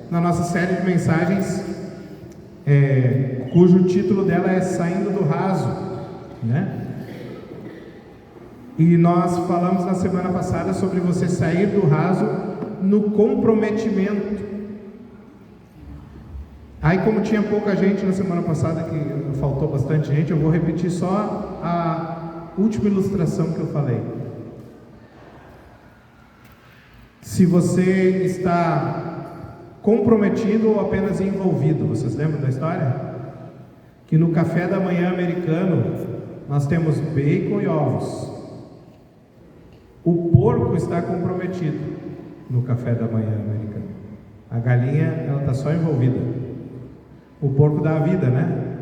na nossa série de mensagens, cujo título dela é Saindo do Raso, né? E nós falamos na semana passada sobre você sair do raso no comprometimento. Aí, como tinha pouca gente na semana passada, que faltou bastante gente, eu vou repetir só a última ilustração que eu falei. Se você está comprometido ou apenas envolvido, vocês lembram da história? Que no café da manhã americano nós temos bacon e ovos. O porco está comprometido no café da manhã americano. A galinha, ela está só envolvida. O porco dá a vida, né?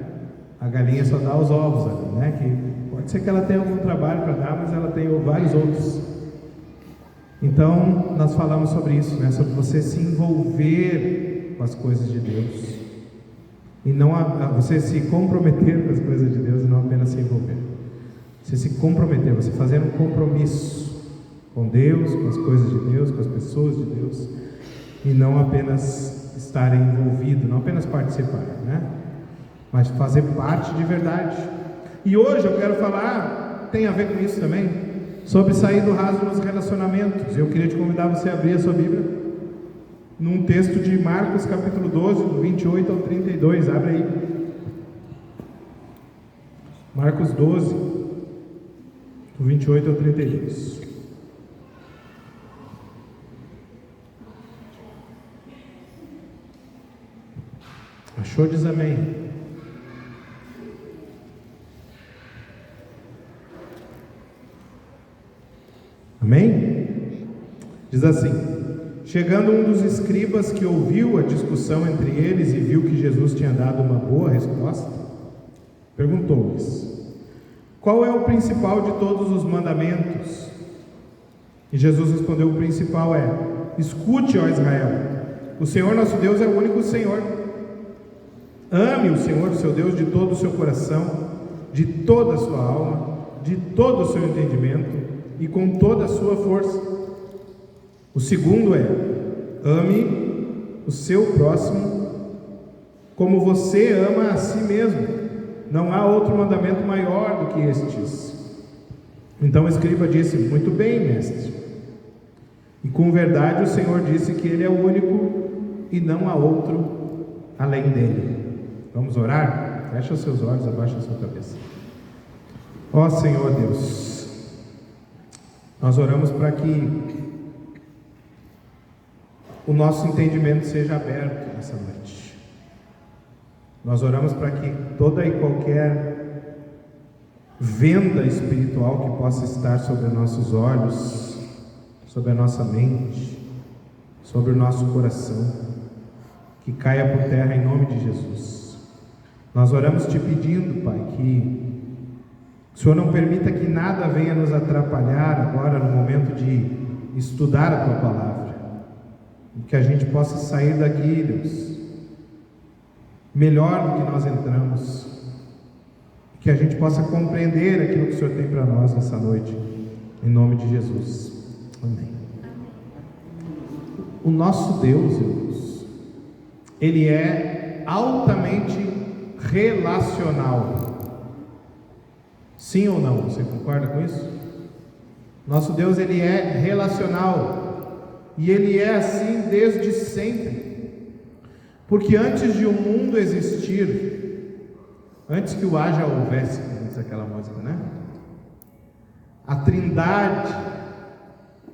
A galinha só dá os ovos, né? Que pode ser que ela tenha algum trabalho para dar, mas ela tem vários outros. Então, nós falamos sobre isso, né? Sobre você se envolver com as coisas de Deus. E não você se comprometer com as coisas de Deus e não apenas se envolver. Você se comprometer, você fazer um compromisso com Deus, com as coisas de Deus, com as pessoas de Deus, e não apenas estar envolvido, não apenas participar, né? Mas fazer parte de verdade. E hoje eu quero falar, tem a ver com isso também, sobre sair do raso nos relacionamentos. Eu queria te convidar você a abrir a sua Bíblia num texto de Marcos capítulo 12, do 28 ao 32, abre aí. Marcos 12, do 28 ao 32. Achou? Diz amém. Amém? Diz assim: chegando um dos escribas que ouviu a discussão entre eles e viu que Jesus tinha dado uma boa resposta, perguntou-lhes: qual é o principal de todos os mandamentos? E Jesus respondeu: o principal é: escute, ó Israel, o Senhor nosso Deus é o único Senhor. Ame o Senhor, o seu Deus, de todo o seu coração, de toda a sua alma, de todo o seu entendimento e com toda a sua força. O segundo é: ame o seu próximo como você ama a si mesmo. Não há outro mandamento maior do que estes. Então o escriba disse: muito bem, mestre. E com verdade o Senhor disse que Ele é o único e não há outro além dele. Vamos orar? Fecha os seus olhos, abaixa a sua cabeça. Ó Senhor Deus, nós oramos para que o nosso entendimento seja aberto nessa noite. Nós oramos para que toda e qualquer venda espiritual que possa estar sobre nossos olhos, sobre a nossa mente, sobre o nosso coração, que caia por terra em nome de Jesus. Nós oramos te pedindo, Pai, que o Senhor não permita que nada venha nos atrapalhar agora no momento de estudar a Tua Palavra, e que a gente possa sair daqui, Deus, melhor do que nós entramos, que a gente possa compreender aquilo que o Senhor tem para nós nessa noite, em nome de Jesus. Amém. O nosso Deus, irmãos, Ele é altamente relacional. Sim ou não? Você concorda com isso? Nosso Deus, Ele é relacional, e Ele é assim desde sempre, porque antes de o mundo existir, antes que o haja houvesse, como diz aquela música, né? A Trindade,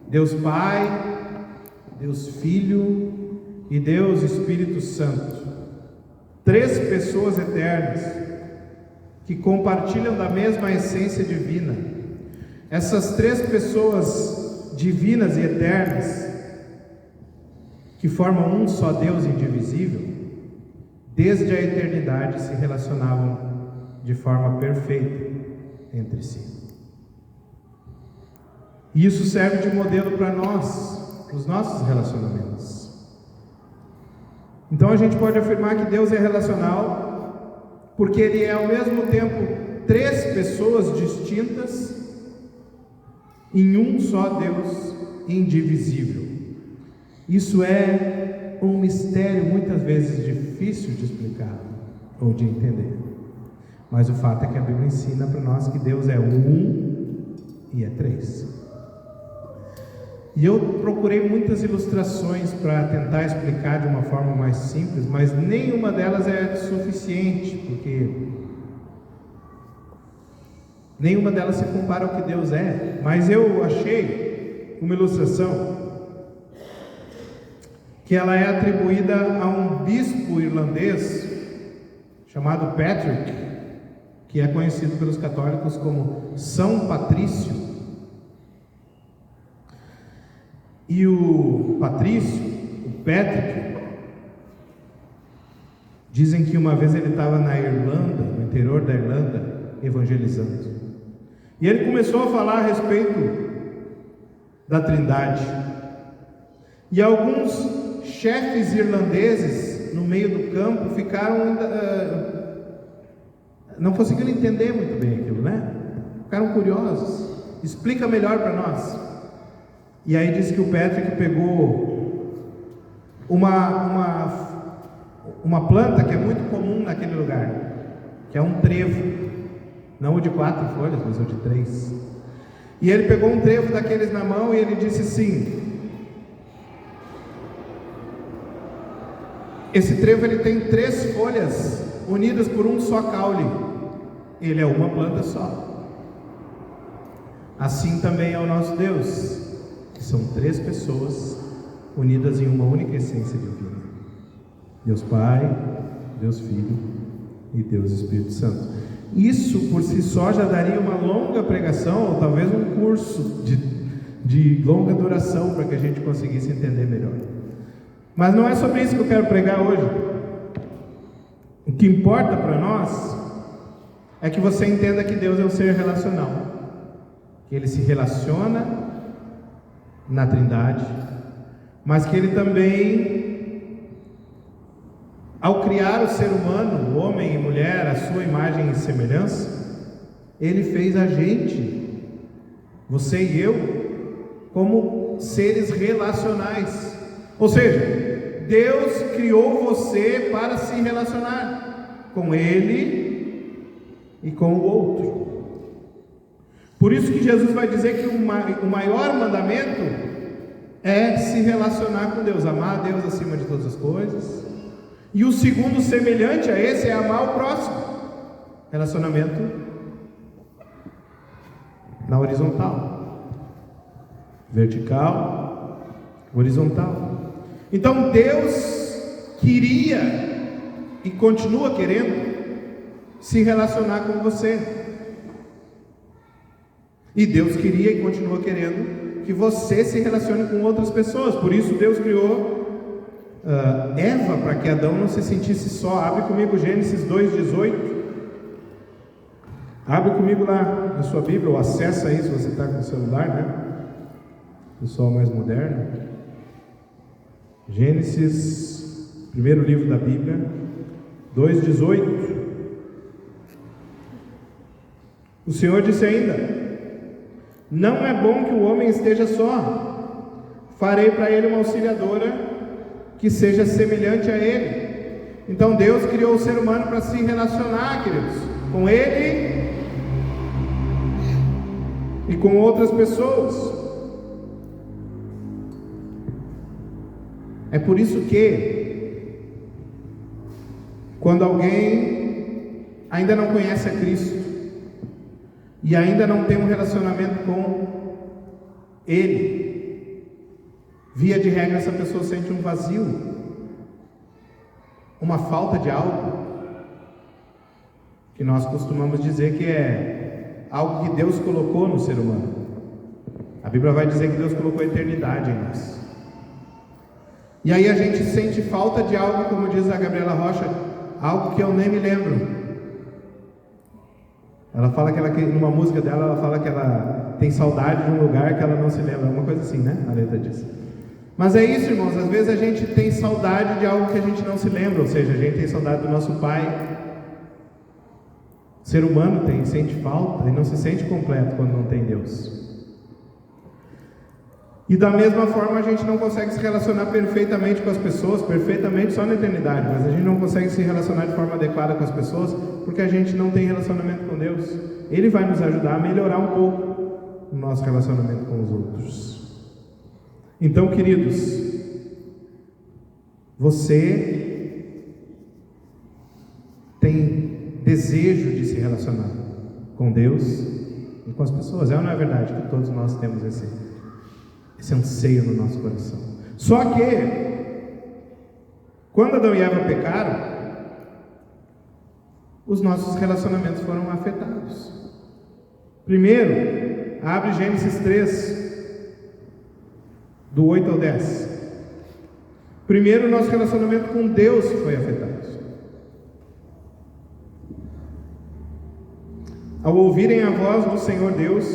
Deus Pai, Deus Filho e Deus Espírito Santo, três pessoas eternas que compartilham da mesma essência divina. Essas três pessoas divinas e eternas, que formam um só Deus indivisível, desde a eternidade se relacionavam de forma perfeita entre si. E isso serve de modelo para nós, os nossos relacionamentos. Então a gente pode afirmar que Deus é relacional, porque Ele é ao mesmo tempo três pessoas distintas em um só Deus indivisível. Isso é um mistério muitas vezes difícil de explicar ou de entender. Mas o fato é que a Bíblia ensina para nós que Deus é um e é três. E eu procurei muitas ilustrações para tentar explicar de uma forma mais simples, mas nenhuma delas é suficiente, porque nenhuma delas se compara ao que Deus é. Mas eu achei uma ilustração que ela é atribuída a um bispo irlandês chamado Patrick, que é conhecido pelos católicos como São Patrício. E o Patrício, o Patrick, dizem que uma vez ele estava na Irlanda, no interior da Irlanda, evangelizando. E ele começou a falar a respeito da Trindade. E alguns chefes irlandeses no meio do campo ficaram não conseguiram entender muito bem aquilo, né? Ficaram curiosos. Explica melhor para nós. E aí diz que o Patrick pegou uma planta que é muito comum naquele lugar, que é um trevo, não o de 4 folhas, mas o de 3. E ele pegou um trevo daqueles na mão e ele disse assim: esse trevo ele tem 3 folhas unidas por um só caule. Ele é uma planta só. Assim também é o nosso Deus, que são 3 pessoas unidas em uma única essência divina: Deus Pai, Deus Filho e Deus Espírito Santo. Isso por si só já daria uma longa pregação, ou talvez um curso de longa duração, para que a gente conseguisse entender melhor. Mas não é sobre isso que eu quero pregar hoje. O que importa para nós é que você entenda que Deus é um ser relacional, que Ele se relaciona na Trindade, mas que Ele também, ao criar o ser humano, o homem e mulher, a sua imagem e semelhança, Ele fez a gente, você e eu, como seres relacionais. Ou seja, Deus criou você para se relacionar com Ele e com o outro. Por isso que Jesus vai dizer que o maior mandamento é se relacionar com Deus, amar a Deus acima de todas as coisas. E o segundo, semelhante a esse, é amar o próximo. Relacionamento na horizontal, vertical, horizontal. Então Deus queria e continua querendo se relacionar com você. E Deus queria e continua querendo que você se relacione com outras pessoas. Por isso Deus criou Eva, para que Adão não se sentisse só. Abre comigo Gênesis 2:18. Abre comigo lá na sua Bíblia, ou acessa aí se você está com o celular, né? Pessoal mais moderno. Gênesis, primeiro livro da Bíblia, 2:18. O Senhor disse ainda: não é bom que o homem esteja só. Farei para ele uma auxiliadora que seja semelhante a ele. Então Deus criou o ser humano para se relacionar, queridos, com ele e com outras pessoas. É por isso que, quando alguém ainda não conhece a Cristo e ainda não tem um relacionamento com Ele, via de regra essa pessoa sente um vazio, uma falta de algo, que nós costumamos dizer que é algo que Deus colocou no ser humano. A Bíblia vai dizer que Deus colocou a eternidade em nós. E aí a gente sente falta de algo, como diz a Gabriela Rocha, algo que eu nem me lembro. Ela fala que numa música dela, ela fala que ela tem saudade de um lugar que ela não se lembra, uma coisa assim, né? A letra diz. Mas é isso, irmãos, às vezes a gente tem saudade de algo que a gente não se lembra, ou seja, a gente tem saudade do nosso pai. O ser humano sente falta e não se sente completo quando não tem Deus. E da mesma forma a gente não consegue se relacionar perfeitamente com as pessoas, perfeitamente só na eternidade, mas a gente não consegue se relacionar de forma adequada com as pessoas, porque a gente não tem relacionamento com Deus. Ele vai nos ajudar a melhorar um pouco o nosso relacionamento com os outros. Então, queridos, você tem desejo de se relacionar com Deus e com as pessoas. É ou não é verdade que todos nós temos esse anseio no nosso coração? Só que, quando Adão e Eva pecaram, os nossos relacionamentos foram afetados. Primeiro, abre Gênesis 3, do 8 ao 10. Primeiro, nosso relacionamento com Deus foi afetado. Ao ouvirem a voz do Senhor Deus,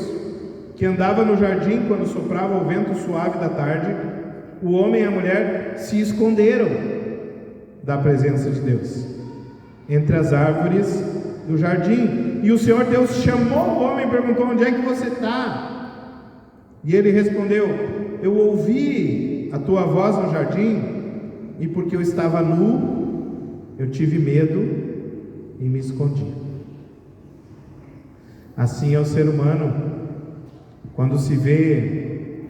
que andava no jardim quando soprava o vento suave da tarde, o homem e a mulher se esconderam da presença de Deus entre as árvores do jardim. E o Senhor Deus chamou o homem e perguntou: onde é que você está? E ele respondeu: eu ouvi a tua voz no jardim, e porque eu estava nu, eu tive medo e me escondi. Assim é o ser humano quando se vê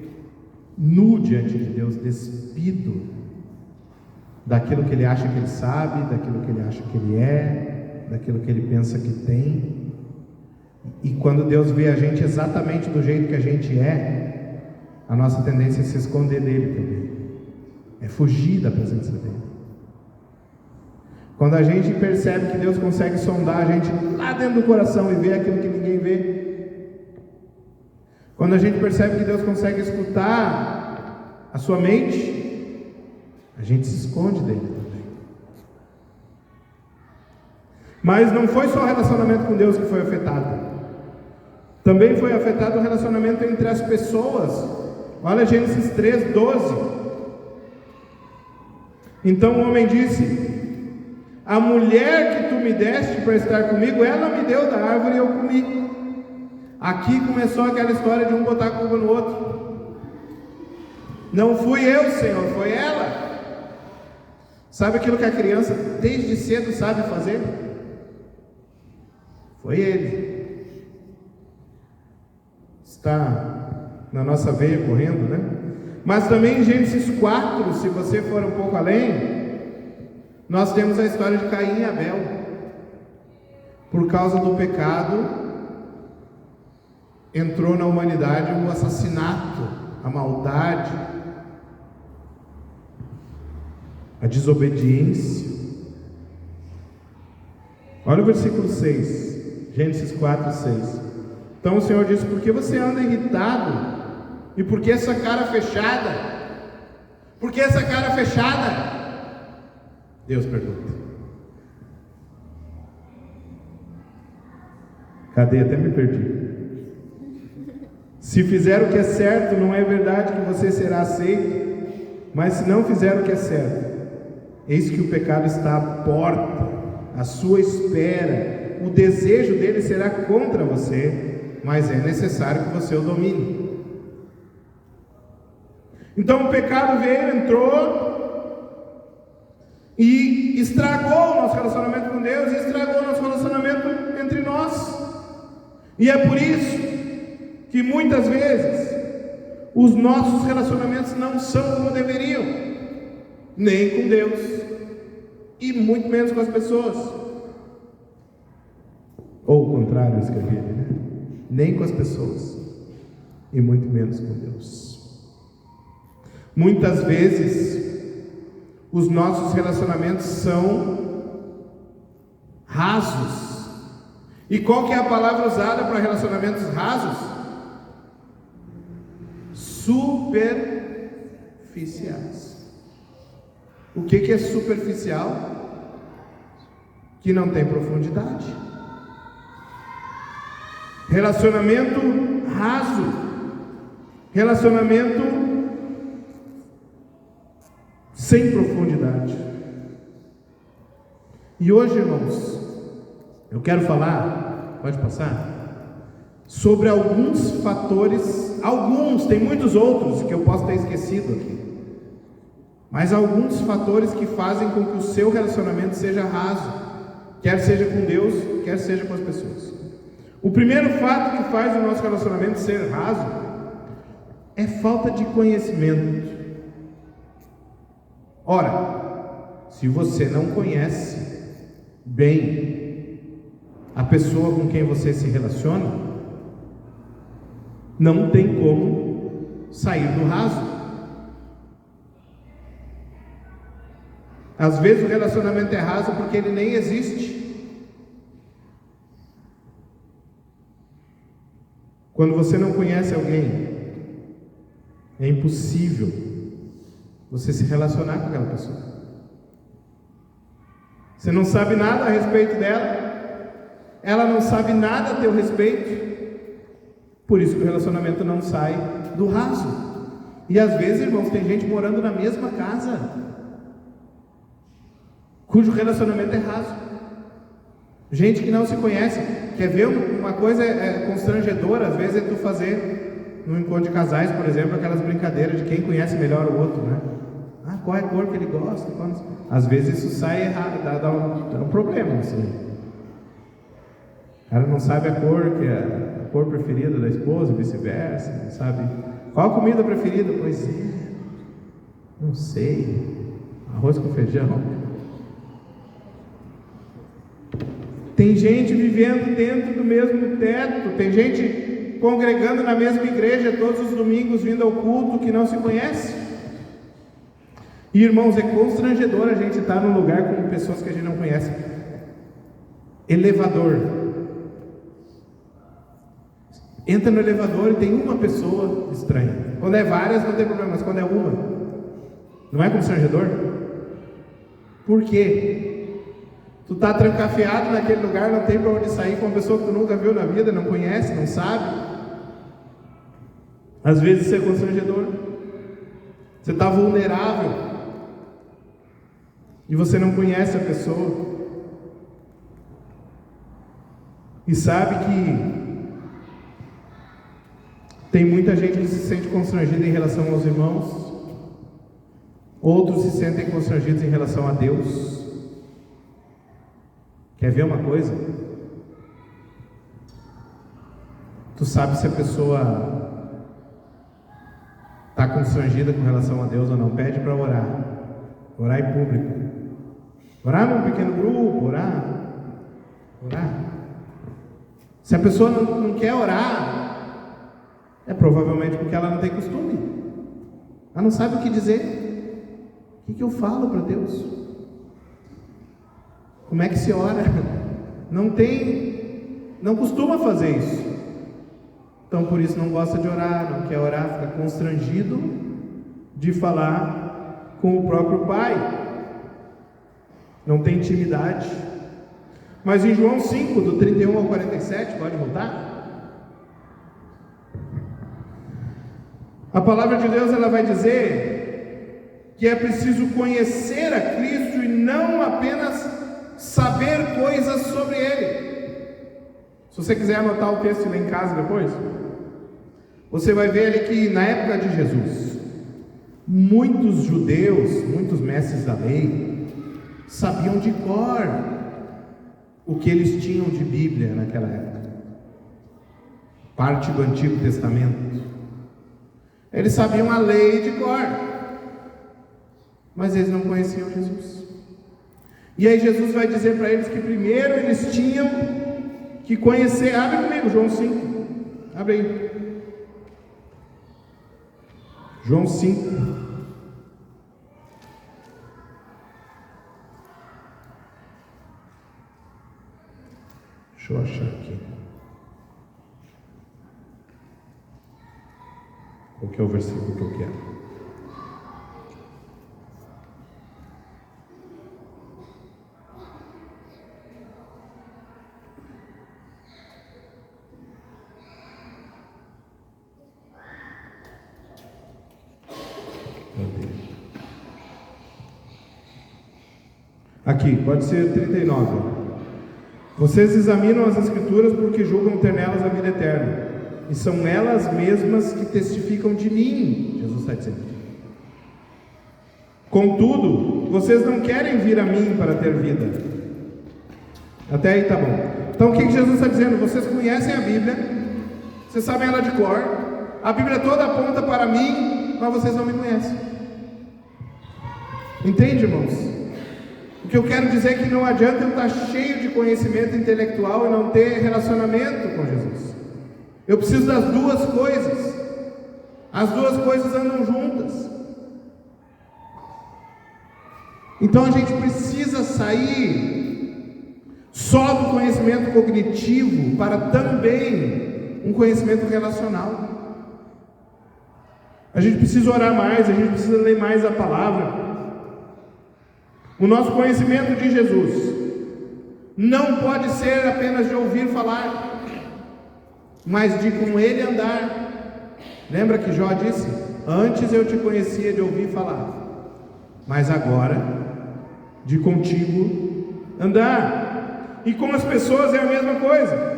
nu diante de Deus, despido daquilo que ele acha que ele sabe, daquilo que ele acha que ele é, daquilo que ele pensa que tem. E quando Deus vê a gente exatamente do jeito que a gente é, a nossa tendência é se esconder dele também, é fugir da presença dele. Quando a gente percebe que Deus consegue sondar a gente lá dentro do coração e ver aquilo que ninguém vê, quando a gente percebe que Deus consegue escutar a sua mente, a gente se esconde dele também. Mas não foi só o relacionamento com Deus que foi afetado, também foi afetado o relacionamento entre as pessoas. Olha Gênesis 3, 12. Então o homem disse: a mulher que tu me deste para estar comigo, ela me deu da árvore e eu comi. Aqui começou aquela história de um botar a culpa no outro. Não fui eu, Senhor, foi ela. Sabe aquilo que a criança desde cedo sabe fazer? Foi ele. Está na nossa veia correndo, né? Mas também em Gênesis 4, se você for um pouco além, nós temos a história de Caim e Abel. Por causa do pecado, entrou na humanidade o assassinato, a maldade, a desobediência. Olha o versículo 6, Gênesis 4, 6. Então o Senhor disse: por que você anda irritado? E por que essa cara fechada? Por que essa cara fechada? Deus pergunta. Cadê? Até me perdi. Se fizer o que é certo, não é verdade que você será aceito, mas se não fizer o que é certo, eis que o pecado está à porta, à sua espera, o desejo dele será contra você, mas é necessário que você o domine. Então o pecado veio, entrou e estragou o nosso relacionamento com Deus, e estragou o nosso relacionamento entre nós. E é por isso que muitas vezes os nossos relacionamentos não são como deveriam, nem com Deus e muito menos com as pessoas. Ou o contrário, eu escrevi, né? Nem com as pessoas e muito menos com Deus. Muitas vezes os nossos relacionamentos são rasos. E qual que é a palavra usada para relacionamentos rasos? Superficiais. O que é superficial? Que não tem profundidade. Relacionamento raso, relacionamento sem profundidade. E hoje, irmãos, eu quero falar, pode passar, sobre alguns fatores alguns, tem muitos outros que eu posso ter esquecido aqui, mas alguns fatores que fazem com que o seu relacionamento seja raso, quer seja com Deus, quer seja com as pessoas. O primeiro fato que faz o nosso relacionamento ser raso é falta de conhecimento. Ora, se você não conhece bem a pessoa com quem você se relaciona, não tem como sair do raso. Às vezes o relacionamento é raso porque ele nem existe. Quando você não conhece alguém, é impossível você se relacionar com aquela pessoa. Você não sabe nada a respeito dela, ela não sabe nada a teu respeito. Por isso que o relacionamento não sai do raso. E às vezes, irmãos, tem gente morando na mesma casa, cujo relacionamento é raso. Gente que não se conhece. Quer ver uma coisa constrangedora? Às vezes é tu fazer, no encontro de casais, por exemplo, aquelas brincadeiras de quem conhece melhor o outro, né? Ah, qual é a cor que ele gosta? Às vezes isso sai errado, dá um problema, assim. O cara não sabe a cor que é a cor preferida da esposa, e vice-versa, não sabe qual a comida preferida. Pois é, não sei, arroz com feijão. Tem gente vivendo dentro do mesmo teto, tem gente congregando na mesma igreja todos os domingos, vindo ao culto, que não se conhece. E, irmãos, é constrangedor a gente estar num lugar com pessoas que a gente não conhece. Elevador. Entra no elevador e tem uma pessoa estranha. Quando é várias não tem problema, mas quando é uma, não é constrangedor? Por quê? Tu está trancafiado naquele lugar, não tem para onde sair com uma pessoa que tu nunca viu na vida, não conhece, não sabe. Às vezes isso é constrangedor. Você está vulnerável e você não conhece a pessoa. E sabe que tem muita gente que se sente constrangida em relação aos irmãos, outros se sentem constrangidos em relação a Deus. Quer ver uma coisa? Tu sabe se a pessoa está constrangida com relação a Deus ou não? Pede para orar. Orar em público. Orar num pequeno grupo, orar. Se a pessoa não quer orar, é provavelmente porque ela não tem costume. Ela não sabe o que dizer. O que eu falo para Deus? Como é que se ora? Não costuma fazer isso. Então por isso não gosta de orar, não quer orar, fica constrangido de falar com o próprio Pai. Não tem intimidade. Mas em João 5, do 31 ao 47, pode voltar? A palavra de Deus, ela vai dizer que é preciso conhecer a Cristo e não apenas saber coisas sobre Ele. Se você quiser anotar o texto e ler em casa depois, você vai ver ali que na época de Jesus, muitos judeus, muitos mestres da lei, sabiam de cor o que eles tinham de Bíblia naquela época, parte do Antigo Testamento. Eles sabiam a lei de cor, mas eles não conheciam Jesus. E aí Jesus vai dizer para eles que primeiro eles tinham que conhecer. Abre comigo, João 5. Abre aí. João 5. Deixa eu achar aqui. Qual que é o versículo que eu quero? Aqui, pode ser 39. Vocês examinam as Escrituras porque julgam ter nelas a vida eterna. e são elas mesmas que testificam de mim, Jesus está dizendo. Contudo, vocês não querem vir a mim para ter vida. Até aí tá bom. Então o que Jesus está dizendo? Vocês conhecem a Bíblia, vocês sabem ela de cor, a Bíblia toda aponta para mim, mas vocês não me conhecem. Entende, irmãos? O que eu quero dizer é que não adianta eu estar cheio de conhecimento intelectual e não ter relacionamento com Jesus. Eu preciso das duas coisas. As duas coisas andam juntas. Então a gente precisa sair só do conhecimento cognitivo para também um conhecimento relacional. A gente precisa orar mais, a gente precisa ler mais a palavra. O nosso conhecimento de Jesus não pode ser apenas de ouvir falar, mas de com Ele andar. Lembra que Jó disse: antes eu te conhecia de ouvir falar, mas agora de contigo andar. E com as pessoas é a mesma coisa.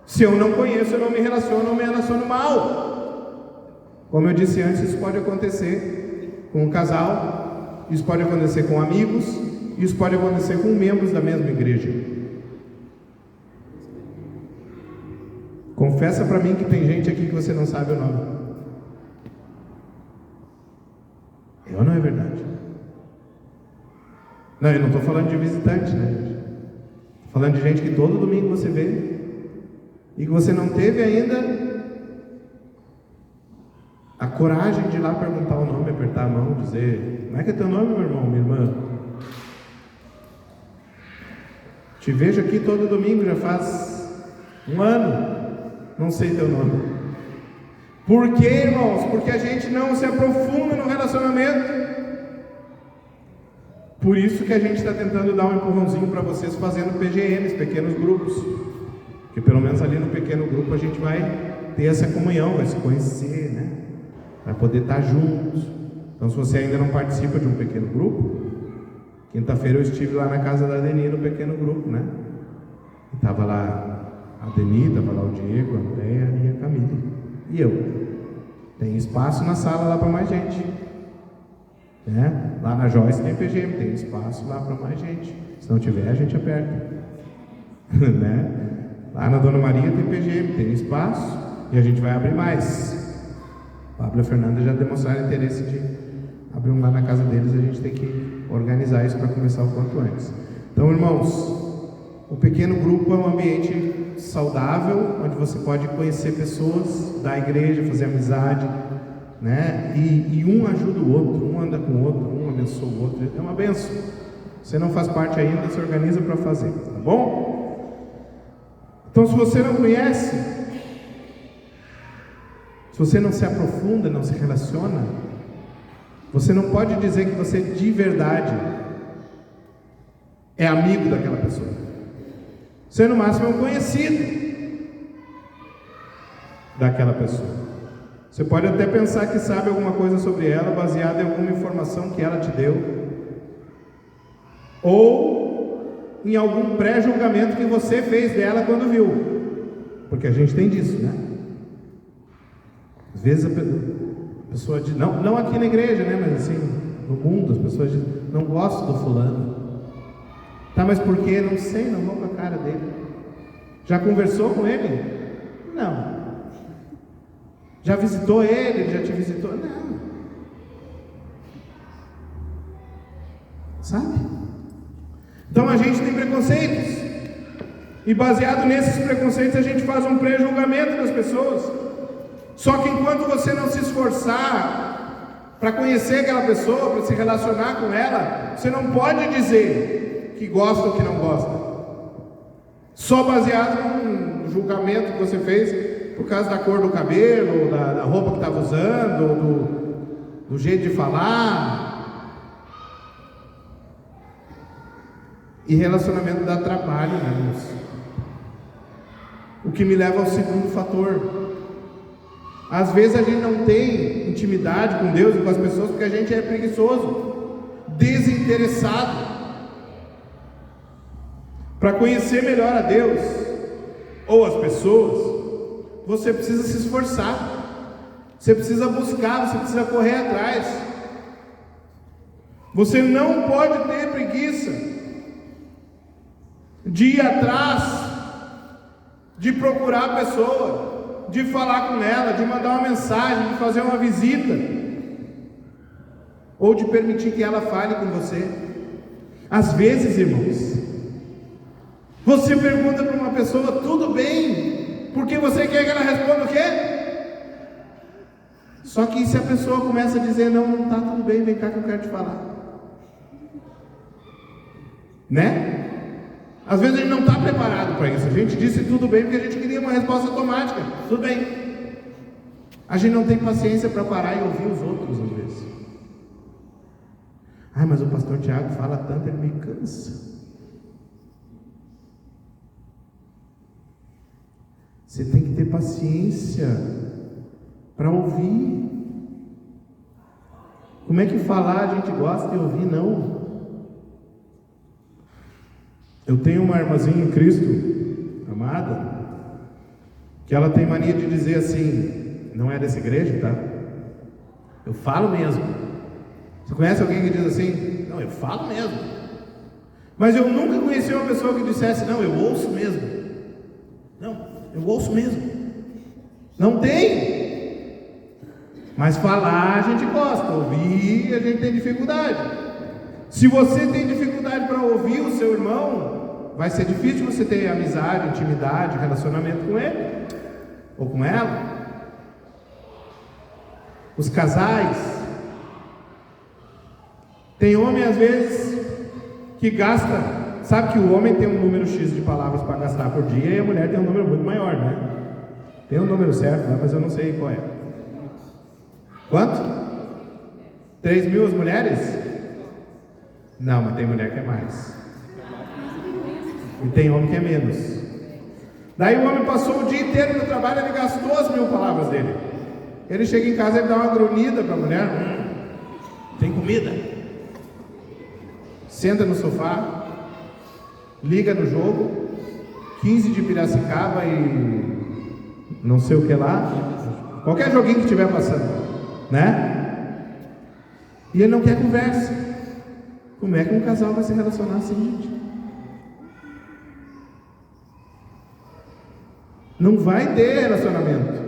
Se eu não conheço, eu não me relaciono mal. Como eu disse antes, isso pode acontecer com um casal, isso pode acontecer com amigos, isso pode acontecer com membros da mesma igreja. Confessa para mim que tem gente aqui que você não sabe o nome. Eu não é verdade. Não, eu não estou falando de visitante, né? Estou falando de gente que todo domingo você vê e que você não teve ainda a coragem de ir lá perguntar o nome, apertar a mão, dizer: como é que é teu nome, meu irmão, minha irmã? Te vejo aqui todo domingo, já faz um ano, não sei teu nome. Por quê, irmãos? Porque a gente não se aprofunda no relacionamento. Por isso que a gente está tentando dar um empurrãozinho para vocês fazendo PGMs, pequenos grupos. Que pelo menos ali no pequeno grupo a gente vai ter essa comunhão, vai se conhecer, né? Vai poder estar juntos. Então, se você ainda não participa de um pequeno grupo, quinta-feira eu estive lá na casa da Deni no pequeno grupo, né? E estava lá a Deni, estava lá o Diego, a Andréia e a Camila. E eu. Tem espaço na sala lá para mais gente, né? Lá na Joyce tem PGM, tem espaço lá para mais gente. Se não tiver, a gente aperta. Né? Lá na Dona Maria tem PGM, tem espaço e a gente vai abrir mais. Pablo e a Fernanda já demonstraram interesse de abrir um lá na casa deles. A gente tem que organizar isso para começar o quanto antes. Então, irmãos, o pequeno grupo é um ambiente saudável, onde você pode conhecer pessoas da igreja, fazer amizade, né? E um ajuda o outro, um anda com o outro, um abençoa o outro. É uma benção. Você não faz parte ainda, se organiza para fazer, tá bom? Então, se você não conhece, se você não se aprofunda, não se relaciona, você não pode dizer que você de verdade é amigo daquela pessoa. Você no máximo é um conhecido daquela pessoa. Você pode até pensar que sabe alguma coisa sobre ela, baseada em alguma informação que ela te deu, ou em algum pré-julgamento que você fez dela quando viu, porque a gente tem disso, né? Às vezes a pessoa diz, não aqui na igreja, né? Mas assim, no mundo, as pessoas dizem: não gosto do fulano. Tá, mas por quê? Não sei, não vou com a cara dele. Já conversou com ele? Não. Já visitou ele? Já te visitou? Não. Sabe? Então a gente tem preconceitos. E baseado nesses preconceitos a gente faz um pré-julgamento das pessoas. Só que enquanto você não se esforçar para conhecer aquela pessoa, para se relacionar com ela, você não pode dizer que gosta ou que não gosta, só baseado num julgamento que você fez por causa da cor do cabelo, da roupa que estava usando, do jeito de falar. E relacionamento dá trabalho, né, irmãos? O que me leva ao segundo fator. Às vezes a gente não tem intimidade com Deus e com as pessoas porque a gente é preguiçoso, desinteressado. Para conhecer melhor a Deus ou as pessoas, você precisa se esforçar, você precisa buscar, você precisa correr atrás. Você não pode ter preguiça de ir atrás, de procurar a pessoa, de falar com ela, de mandar uma mensagem, de fazer uma visita, ou de permitir que ela fale com você. Às vezes, irmãos, você pergunta para uma pessoa, tudo bem? Porque você quer que ela responda o quê? Só que se a pessoa começa a dizer, não está tudo bem, vem cá que eu quero te falar. Né? Às vezes a gente não está preparado para isso. A gente disse tudo bem porque a gente queria uma resposta automática. Tudo bem. A gente não tem paciência para parar e ouvir os outros às vezes. Ai, mas o pastor Tiago fala tanto, ele me cansa. Você tem que ter paciência para ouvir. Como é que falar a gente gosta de ouvir? Não. Eu tenho uma irmãzinha em Cristo, amada, que ela tem mania de dizer assim, não é dessa igreja, tá? Eu falo mesmo. Você conhece alguém que diz assim? Não, eu falo mesmo. Mas eu nunca conheci uma pessoa que dissesse, não, eu ouço mesmo. Não, eu ouço mesmo. Não tem. Mas falar a gente gosta, ouvir a gente tem dificuldade. Se você tem dificuldade para ouvir o seu irmão, vai ser difícil você ter amizade, intimidade, relacionamento com ele ou com ela. Os casais, tem homem às vezes que gasta, sabe que o homem tem um número X de palavras para gastar por dia e a mulher tem um número muito maior, né? Tem um número certo, né? Mas eu não sei qual é. Quanto? 3.000 as mulheres? Não, mas tem mulher que é mais. E tem homem que é menos. Daí o homem passou o dia inteiro no trabalho, ele gastou as 1.000 palavras dele. Ele chega em casa e dá uma grunhida para a mulher. Tem comida? Senta no sofá, liga no jogo, 15 de Piracicaba e não sei o que lá. Qualquer joguinho que estiver passando, né? E ele não quer conversa. Como é que um casal vai se relacionar assim, gente? Não vai ter relacionamento.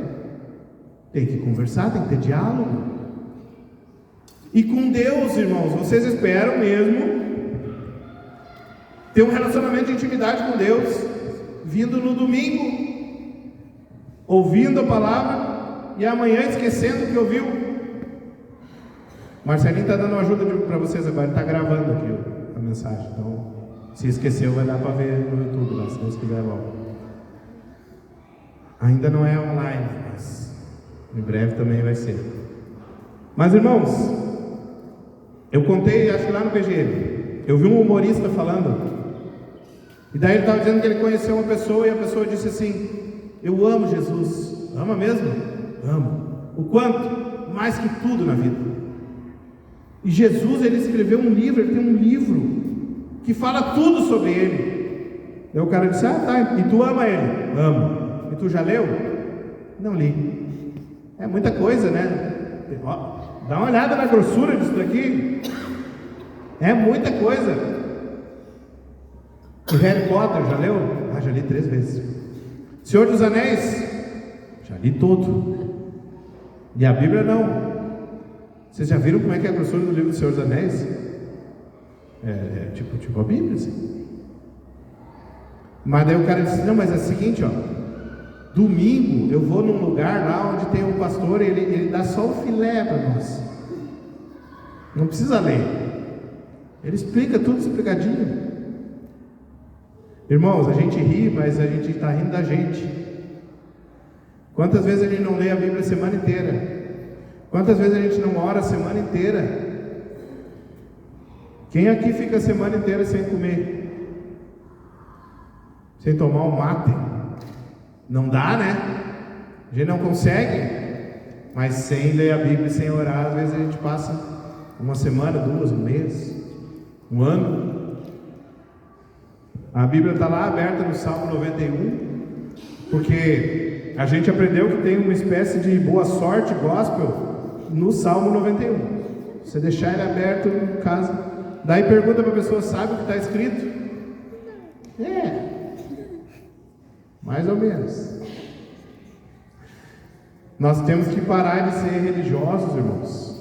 Tem que conversar, tem que ter diálogo. E com Deus, irmãos, vocês esperam mesmo ter um relacionamento de intimidade com Deus, vindo no domingo, ouvindo a palavra, e amanhã esquecendo o que ouviu. Marcelinho está dando uma ajuda para vocês agora, ele está gravando aqui a mensagem, então se esqueceu vai dar para ver no YouTube lá, se Deus quiser logo. Ainda não é online, mas em breve também vai ser. Mas irmãos, eu contei, acho que lá no PGM, eu vi um humorista falando, e daí ele estava dizendo que ele conheceu uma pessoa, e a pessoa disse assim, eu amo Jesus. Ama mesmo? Amo. O quanto? Mais que tudo na vida. E Jesus, ele escreveu um livro, ele tem um livro que fala tudo sobre ele. Aí o cara disse, tá, e tu ama ele? Amo. E tu já leu? Não li. É muita coisa, né? Ó, dá uma olhada na grossura disso daqui. É muita coisa. O Harry Potter, já leu? Já li 3 vezes. Senhor dos Anéis? Já li todo. E a Bíblia não. Vocês já viram como é que é a grossura do livro do Senhor dos Anéis? É tipo a Bíblia, assim. Mas daí o cara disse, não, mas é o seguinte, ó. Domingo eu vou num lugar lá onde tem um pastor e ele dá só o filé para nós. Não precisa ler. Ele explica tudo explicadinho. Irmãos, a gente ri, mas a gente está rindo da gente. Quantas vezes a gente não lê a Bíblia a semana inteira? Quantas vezes a gente não ora a semana inteira? Quem aqui fica a semana inteira sem comer? Sem tomar um mate? Não dá, né? A gente não consegue. Mas sem ler a Bíblia, sem orar, às vezes a gente passa uma semana, 2, um mês, um ano. A Bíblia está lá aberta no Salmo 91, porque a gente aprendeu que tem uma espécie de boa sorte gospel no Salmo 91. Você deixar ele aberto em casa, daí pergunta para a pessoa, sabe o que está escrito? Mais ou menos. Nós temos que parar de ser religiosos, irmãos.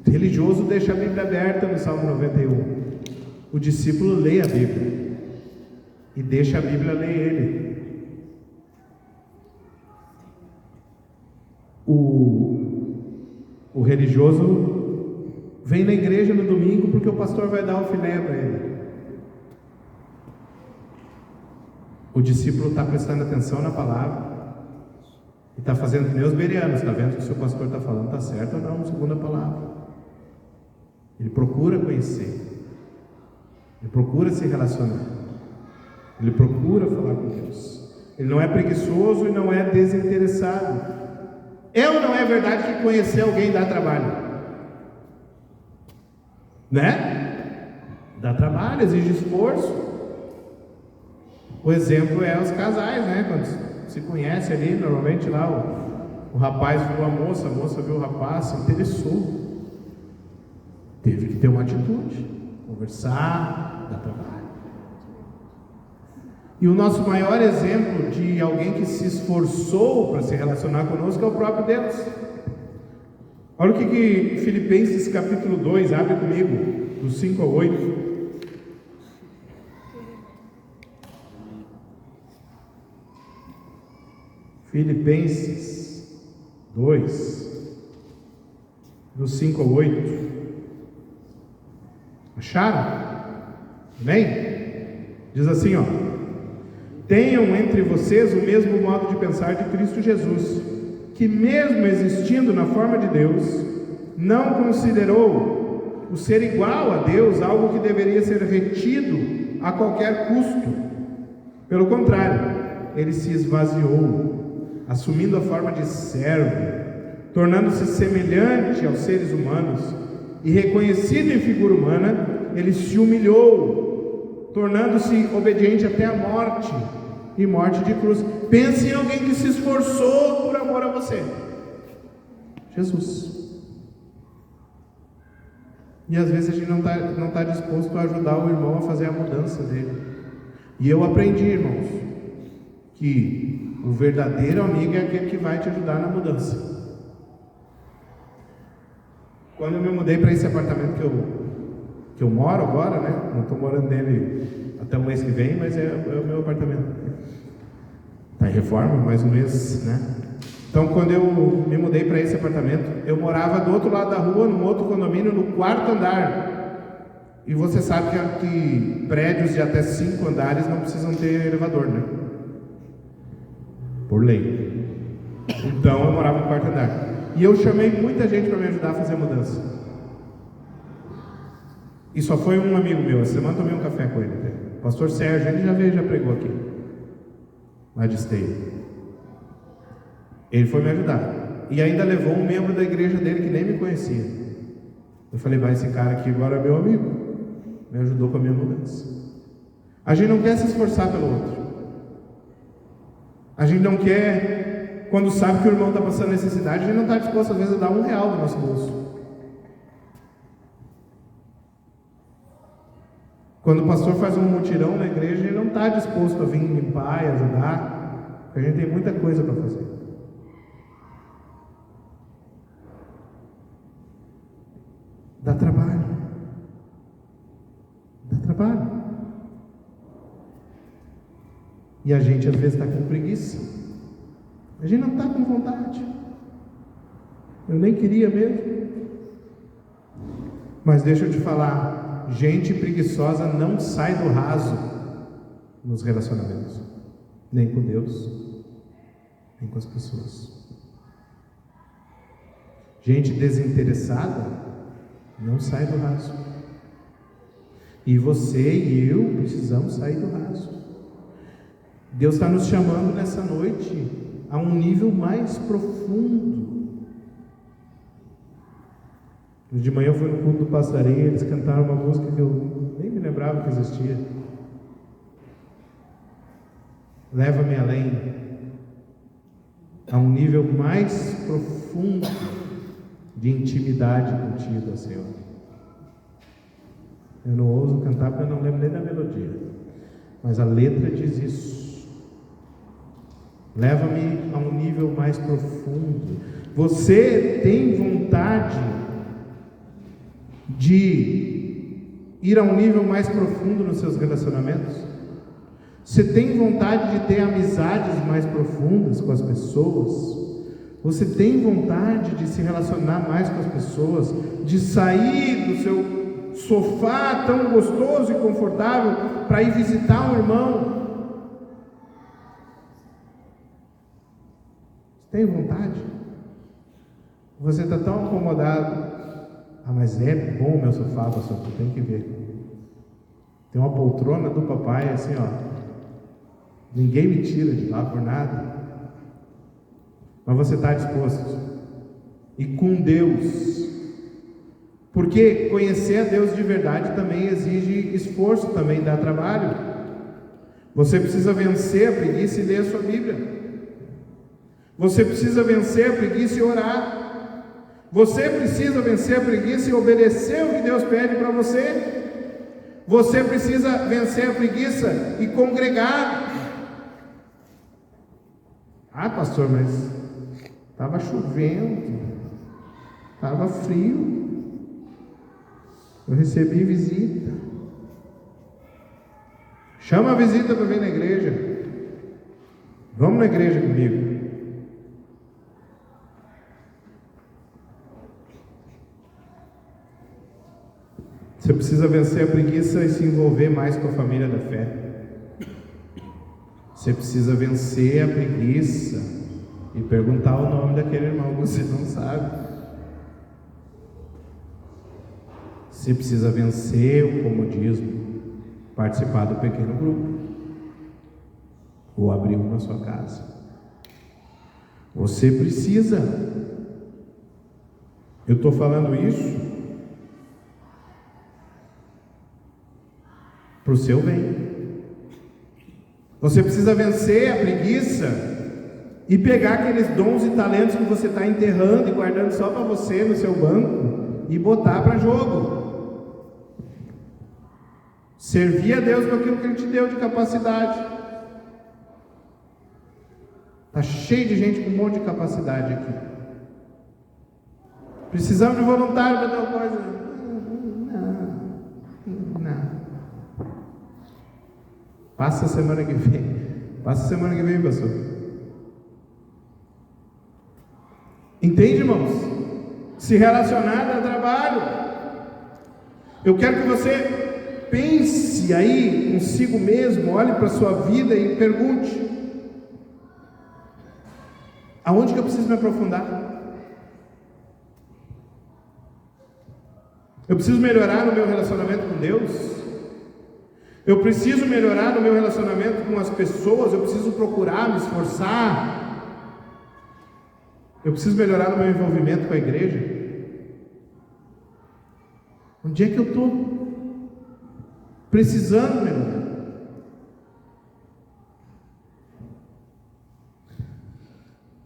Religioso deixa a Bíblia aberta no Salmo 91. O discípulo lê a Bíblia e deixa a Bíblia ler ele. O religioso vem na igreja no domingo porque o pastor vai dar o filé para ele. O discípulo está prestando atenção na palavra e está fazendo que nem os bereanos, está vendo que o seu pastor está falando está certo ou não, segundo a palavra. Ele procura conhecer, ele procura se relacionar, ele procura falar com Deus. Ele não é preguiçoso e não é desinteressado. É ou não é verdade que conhecer alguém dá trabalho? Né? Dá trabalho, exige esforço. O exemplo é os casais, né? Quando se conhece ali, normalmente lá o rapaz viu a moça viu o rapaz, se interessou. Teve que ter uma atitude, conversar, dar trabalho. E o nosso maior exemplo de alguém que se esforçou para se relacionar conosco é o próprio Deus. Olha o que Filipenses capítulo 2, abre comigo, do 5 ao 8. Filipenses 2, do 5 ao 8. Acharam? Amém? Diz assim, ó: tenham entre vocês o mesmo modo de pensar de Cristo Jesus, que mesmo existindo na forma de Deus, não considerou o ser igual a Deus algo que deveria ser retido a qualquer custo. Pelo contrário, ele se esvaziou, assumindo a forma de servo, tornando-se semelhante aos seres humanos, e reconhecido em figura humana, ele se humilhou, tornando-se obediente até a morte, e morte de cruz. Pense em alguém que se esforçou por amor a você. Jesus. E às vezes a gente não tá disposto a ajudar o irmão a fazer a mudança dele. E eu aprendi, irmãos, que o verdadeiro amigo é aquele que vai te ajudar na mudança. Quando eu me mudei para esse apartamento que eu moro agora, né? Não estou morando nele até o mês que vem, mas é o meu apartamento. Está em reforma, mais um mês, né? Então, quando eu me mudei para esse apartamento, eu morava do outro lado da rua, num outro condomínio, no 4º andar. E você sabe que prédios de até 5 andares não precisam ter elevador, né? Por lei. Então, eu morava no 4º andar. E eu chamei muita gente para me ajudar a fazer a mudança. E só foi um amigo meu. Essa semana eu tomei um café com ele. O pastor Sérgio, ele já pregou aqui, lá de Esteio. Ele foi me ajudar. E ainda levou um membro da igreja dele que nem me conhecia. Eu falei, vai, esse cara aqui agora é meu amigo. Me ajudou com a minha mudança. A gente não quer se esforçar pelo outro. A gente não quer, quando sabe que o irmão está passando necessidade, a gente não está disposto às vezes a dar R$1 do nosso bolso. Quando o pastor faz um mutirão na igreja, ele não está disposto a vir limpar e ajudar, porque a gente tem muita coisa para fazer. Dá trabalho. Dá trabalho. E a gente às vezes está com preguiça. A gente não está com vontade. Eu nem queria mesmo. Mas deixa eu te falar, gente preguiçosa não sai do raso nos relacionamentos, nem com Deus, nem com as pessoas. Gente desinteressada não sai do raso. E você e eu precisamos sair do raso. Deus está nos chamando nessa noite a um nível mais profundo. De manhã eu fui no culto do Passarinho, eles cantaram uma música que eu nem me lembrava que existia. Leva-me além, a um nível mais profundo de intimidade contigo, Senhor. Eu não ouso cantar porque eu não lembro nem da melodia, mas a letra diz isso. Leva-me a um nível mais profundo. Você tem vontade de ir a um nível mais profundo nos seus relacionamentos? Você tem vontade de ter amizades mais profundas com as pessoas? Você tem vontade de se relacionar mais com as pessoas? De sair do seu sofá tão gostoso e confortável para ir visitar um irmão? Você tem vontade? Você está tão acomodado. Ah, mas é bom o meu sofá, pastor, tu tem que ver. Tem uma poltrona do papai assim, ó. Ninguém me tira de lá por nada. Mas você está disposto? E com Deus. Porque conhecer a Deus de verdade também exige esforço, também dá trabalho. Você precisa vencer a preguiça e ler a sua Bíblia. Você precisa vencer a preguiça e orar. Você precisa vencer a preguiça e obedecer o que Deus pede para você. Você precisa vencer a preguiça e congregar. Ah, pastor, mas estava chovendo, estava frio, eu recebi visita. Chama a visita para vir na igreja. Vamos na igreja comigo. Você precisa vencer a preguiça e se envolver mais com a família da fé. Você precisa vencer a preguiça e perguntar o nome daquele irmão que você não sabe. Você precisa vencer o comodismo, participar do pequeno grupo, ou abrir um na sua casa. Você precisa. Eu estou falando isso para o seu bem. Você precisa vencer a preguiça e pegar aqueles dons e talentos que você está enterrando e guardando só para você no seu banco e botar para jogo. Servir a Deus com aquilo que Ele te deu de capacidade. Está cheio de gente com um monte de capacidade aqui. Precisamos de voluntário para tal coisa. Não. Passa a semana que vem. Passa a semana que vem, pastor. Entende, irmãos? Se relacionar dá trabalho. Eu quero que você pense aí consigo mesmo, olhe para a sua vida e pergunte: aonde que eu preciso me aprofundar? Eu preciso melhorar no meu relacionamento com Deus? Eu preciso melhorar no meu relacionamento com as pessoas? Eu preciso procurar me esforçar? Eu preciso melhorar no meu envolvimento com a igreja? Onde é que eu estou precisando melhorar?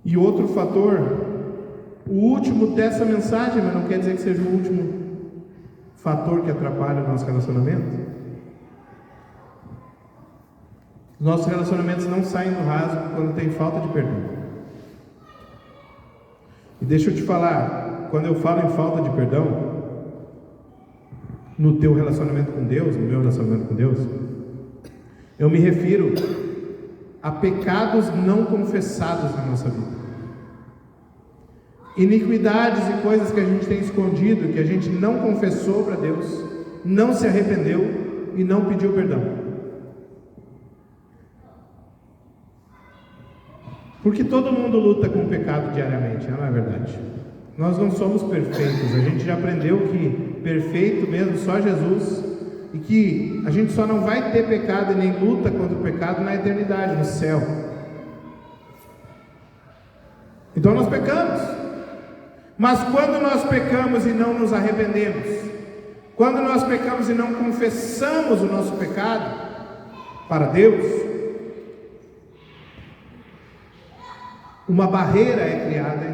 E outro fator, o último dessa mensagem, mas não quer dizer que seja o último fator que atrapalha o nosso relacionamento. Os nossos relacionamentos não saem do raso quando tem falta de perdão. E deixa eu te falar, quando eu falo em falta de perdão, no teu relacionamento com Deus, no meu relacionamento com Deus, eu me refiro a pecados não confessados na nossa vida. Iniquidades e coisas que a gente tem escondido, que a gente não confessou para Deus, não se arrependeu e não pediu perdão. Porque todo mundo luta com o pecado diariamente, não é verdade? Nós não somos perfeitos, a gente já aprendeu que perfeito mesmo só Jesus, e que a gente só não vai ter pecado e nem luta contra o pecado na eternidade, no céu. Então nós pecamos, mas quando nós pecamos e não nos arrependemos, quando nós pecamos e não confessamos o nosso pecado para Deus, Uma barreira é criada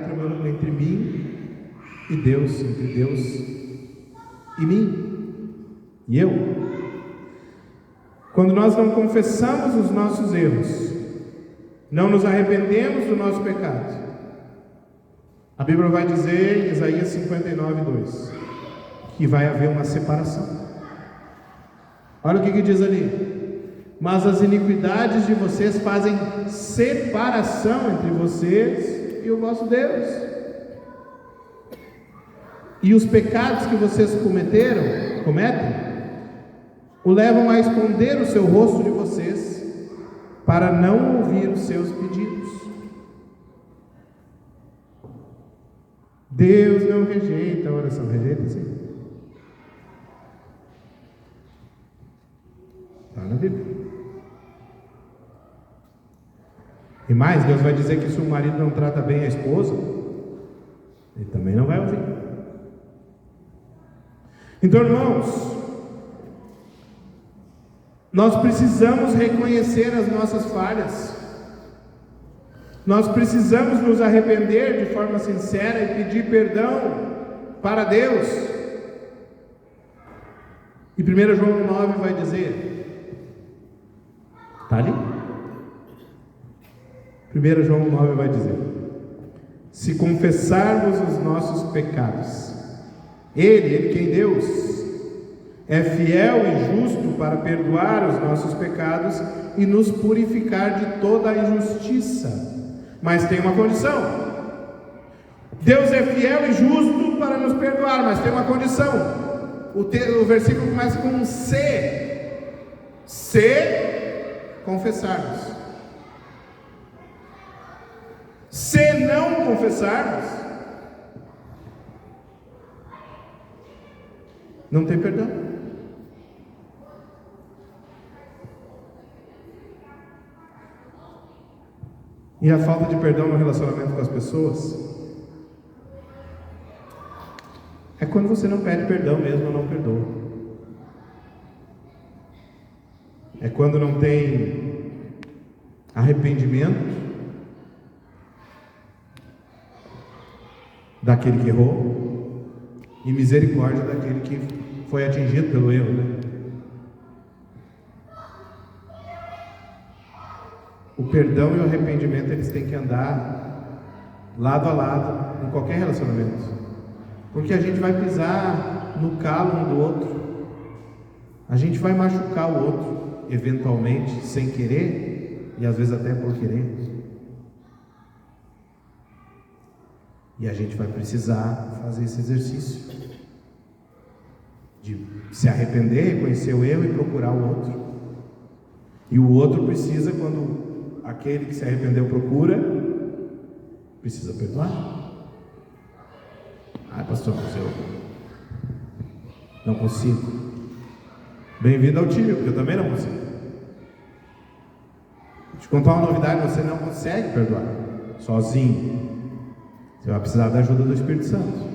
entre mim e Deus, entre Deus e mim, e eu. Quando nós não confessamos os nossos erros, não nos arrependemos do nosso pecado, a Bíblia vai dizer em Isaías 59:2 que vai haver uma separação. Olha o que diz ali: mas as iniquidades de vocês fazem separação entre vocês e o vosso Deus, e os pecados que vocês cometem, o levam a esconder o seu rosto de vocês, para não ouvir os seus pedidos. Deus não rejeita a oração, rejeita sim. Está na Bíblia. E mais, Deus vai dizer que se o marido não trata bem a esposa, ele também não vai ouvir. Então, irmãos, nós precisamos reconhecer as nossas falhas. Nós precisamos nos arrepender de forma sincera e pedir perdão para Deus. E 1 João 9 vai dizer, está ali? 1 João 9 vai dizer: se confessarmos os nossos pecados, Ele quem? Deus, é fiel e justo para perdoar os nossos pecados e nos purificar de toda a injustiça. Mas tem uma condição. Deus é fiel e justo para nos perdoar, mas tem uma condição. O versículo começa com um se confessarmos. Se não confessarmos, não tem perdão. E a falta de perdão no relacionamento com as pessoas é quando você não pede perdão mesmo ou não perdoa. É quando não tem arrependimento daquele que errou e misericórdia daquele que foi atingido pelo erro, né? O perdão e o arrependimento, eles têm que andar lado a lado em qualquer relacionamento, porque a gente vai pisar no calo um do outro, a gente vai machucar o outro, eventualmente, sem querer, e às vezes até por querer, e a gente vai precisar fazer esse exercício de se arrepender, reconhecer o erro e procurar o outro. E o outro precisa, quando aquele que se arrependeu procura, precisa perdoar. Pastor, mas eu não consigo. Bem-vindo ao time, porque eu também não consigo. Vou te contar uma novidade: você não consegue perdoar sozinho. Você vai precisar da ajuda do Espírito Santo.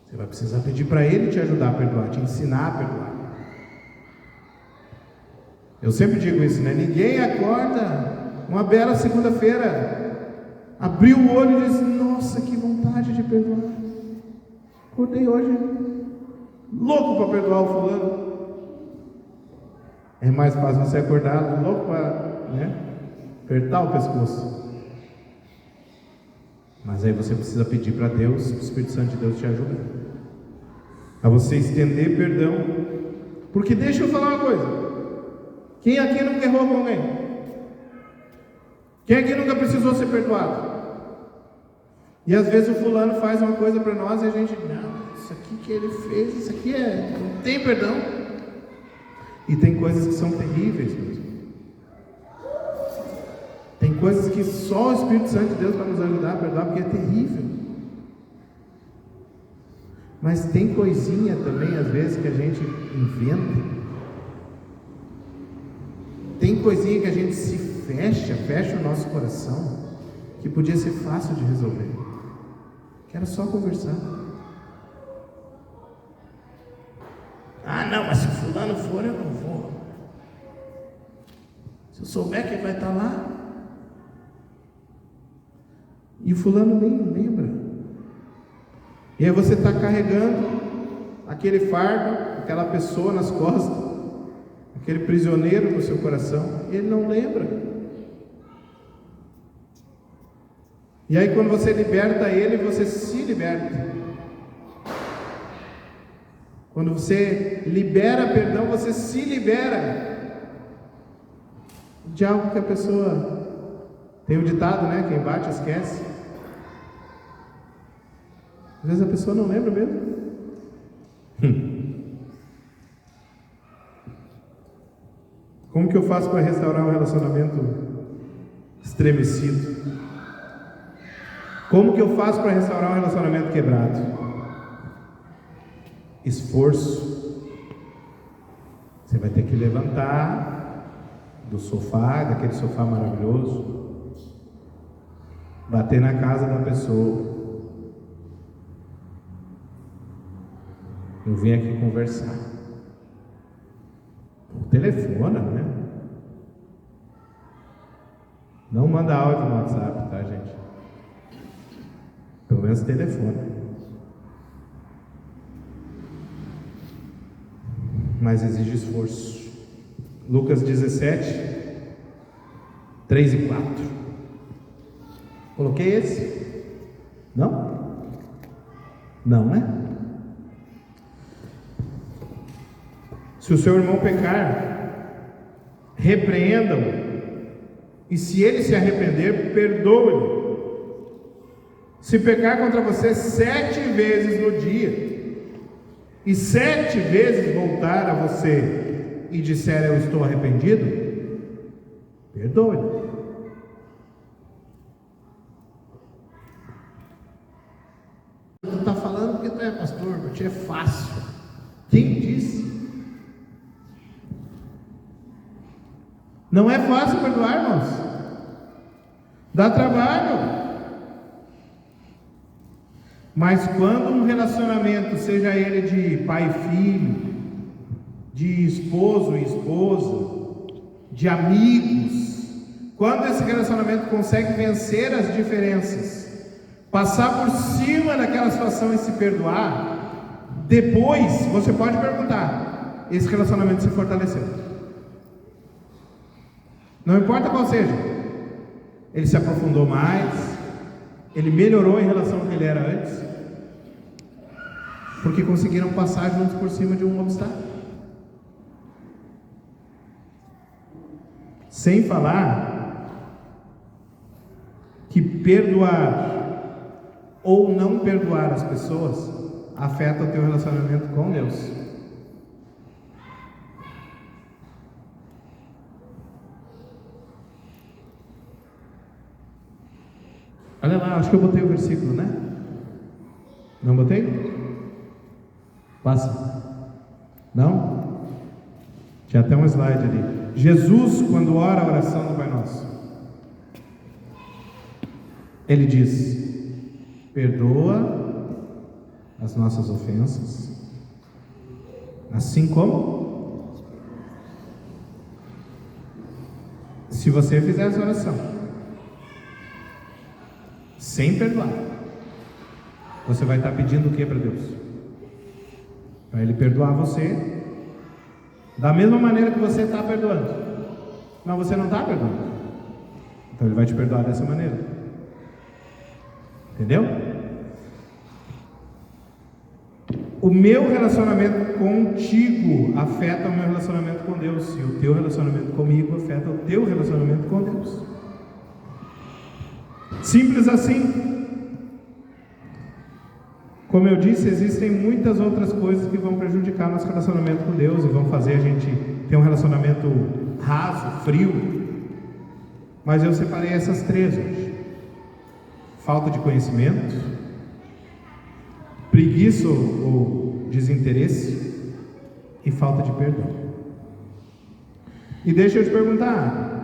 Você vai precisar pedir para Ele te ajudar a perdoar, te ensinar a perdoar. Eu sempre digo isso, né? Ninguém acorda uma bela segunda-feira, abriu o olho e disse: nossa, que vontade de perdoar. Acordei hoje louco para perdoar o fulano. É mais fácil você acordar louco para, apertar o pescoço. Mas aí você precisa pedir para Deus, o Espírito Santo de Deus te ajudar a você estender perdão. Porque deixa eu falar uma coisa: quem aqui nunca errou com alguém? Quem aqui nunca precisou ser perdoado? E às vezes o fulano faz uma coisa para nós e a gente: não, isso aqui que ele fez, isso aqui não tem perdão. E tem coisas que são terríveis mesmo. Tem coisas que só o Espírito Santo de Deus vai nos ajudar a perdoar, porque é terrível. Mas tem coisinha também, às vezes, que a gente inventa. Tem coisinha que a gente se fecha o nosso coração, que podia ser fácil de resolver, que era só conversar. Não, mas se fulano for, eu não vou. Se eu souber que ele vai estar lá. E fulano nem lembra. E aí você está carregando aquele fardo, aquela pessoa nas costas, aquele prisioneiro no seu coração, e ele não lembra. E aí quando você liberta ele, você se liberta. Quando você libera perdão, você se libera de algo que a pessoa... Tem um ditado, né? Quem bate esquece. Às vezes a pessoa não lembra mesmo. Como que eu faço para restaurar um relacionamento estremecido? Como que eu faço para restaurar um relacionamento quebrado? Esforço. Você vai ter que levantar do sofá, daquele sofá maravilhoso, bater na casa da pessoa. Eu vim aqui conversar. Telefona, né? Não manda áudio no WhatsApp, tá, gente? Pelo menos telefona. Mas exige esforço. Lucas 17, 3 e 4. Coloquei esse? Não? Não, né? Se o seu irmão pecar, repreenda-o, e se ele se arrepender, perdoe-lhe. Se pecar contra você 7 vezes no dia, e 7 vezes voltar a você e disser eu estou arrependido, perdoe-lhe. Tu está falando porque tu é pastor, para ti é fácil. Quem disse? Não é fácil perdoar, irmãos. Dá trabalho. Mas quando um relacionamento, seja ele de pai e filho, de esposo e esposa, de amigos, quando esse relacionamento consegue vencer as diferenças, passar por cima daquela situação e se perdoar, depois você pode perguntar: esse relacionamento se fortaleceu? Não importa qual seja, ele se aprofundou mais, ele melhorou em relação ao que ele era antes, porque conseguiram passar juntos por cima de um obstáculo. Sem falar que perdoar ou não perdoar as pessoas afeta o teu relacionamento com Deus. Olha lá, acho que eu botei o versículo, né? Não botei? Passa. Não? Tinha até um slide ali. Jesus, quando ora a oração do Pai Nosso, ele diz: perdoa as nossas ofensas, assim como se você fizer essa oração sem perdoar, você vai estar pedindo o que para Deus? Para Ele perdoar você da mesma maneira que você está perdoando. Mas você não está perdoando, então Ele vai te perdoar dessa maneira. Entendeu? O meu relacionamento contigo afeta o meu relacionamento com Deus, e o teu relacionamento comigo afeta o teu relacionamento com Deus. Simples assim. Como eu disse, existem muitas outras coisas que vão prejudicar nosso relacionamento com Deus e vão fazer a gente ter um relacionamento raso, frio. Mas eu separei essas 3 hoje: falta de conhecimento, preguiça ou desinteresse e falta de perdão. E deixa eu te perguntar: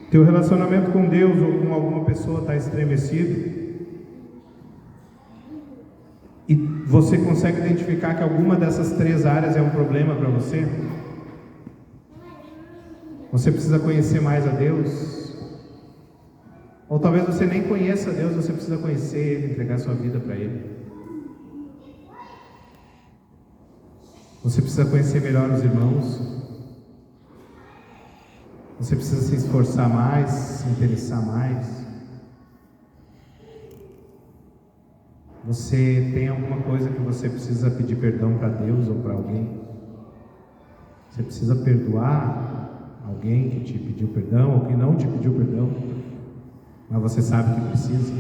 teu relacionamento com Deus ou com alguma pessoa está estremecido? E você consegue identificar que alguma dessas 3 áreas é um problema para você? Você precisa conhecer mais a Deus? Ou talvez você nem conheça Deus, você precisa conhecer Ele, entregar sua vida para Ele. Você precisa conhecer melhor os irmãos. Você precisa se esforçar mais, se interessar mais. Você tem alguma coisa que você precisa pedir perdão para Deus ou para alguém? Você precisa perdoar alguém que te pediu perdão ou que não te pediu perdão, mas você sabe que precisa.